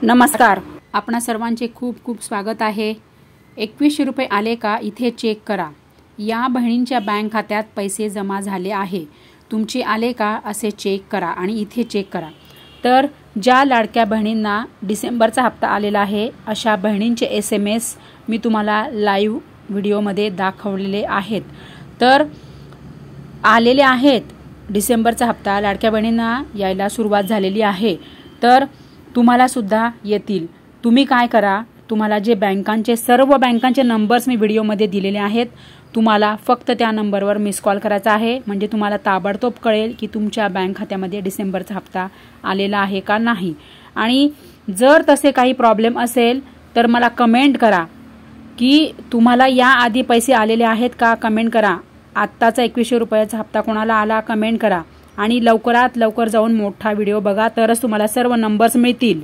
नमस्कार, आपणा सर्वांचे खूप खूप स्वागत आहे। 2100 रुपये आले का इथे चेक करा। या बहिणींच्या बँक खात्यात पैसे जमा झाले आहे, तुमचे आले का असे चेक करा आणि इथे चेक करा। तर ज्या लाडक्या बहिणींना डिसेंबरचा हप्ता आलेला आहे अशा बहिणींचे SMS मी तुम्हाला लाईव्ह व्हिडिओमध्ये दाखवलेले आहेत। तर आलेले आहेत, डिसेंबरचा हप्ता लाडक्या बहिणींना यायला सुरुवात झालेली आहे। तर तुम्हाला सुद्धा येतील। तुम्ही काय करा, तुम्हाला जे सर्व बँकांचे नंबर्स मी व्हिडिओमध्ये दिलेले आहेत, तुम्हाला फक्त त्या नंबरवर मिस कॉल करायचा आहे, म्हणजे तुम्हाला ताबडतोब कळेल की तुमच्या बँक खात्यामध्ये डिसेंबरचा हप्ता आलेला आहे का नाही। आणि जर तसे काही प्रॉब्लेम असेल तर मला कमेंट करा की तुम्हाला याआधी पैसे आलेले आहेत का, कमेंट करा। आत्ताचा 2100 रुपयाचा हप्ता कोणाला आला कमेंट करा आणि लवकरात लवकर जाऊन मोठा व्हिडिओ बघा, तरच तुम्हाला सर्व नंबर्स मिळतील।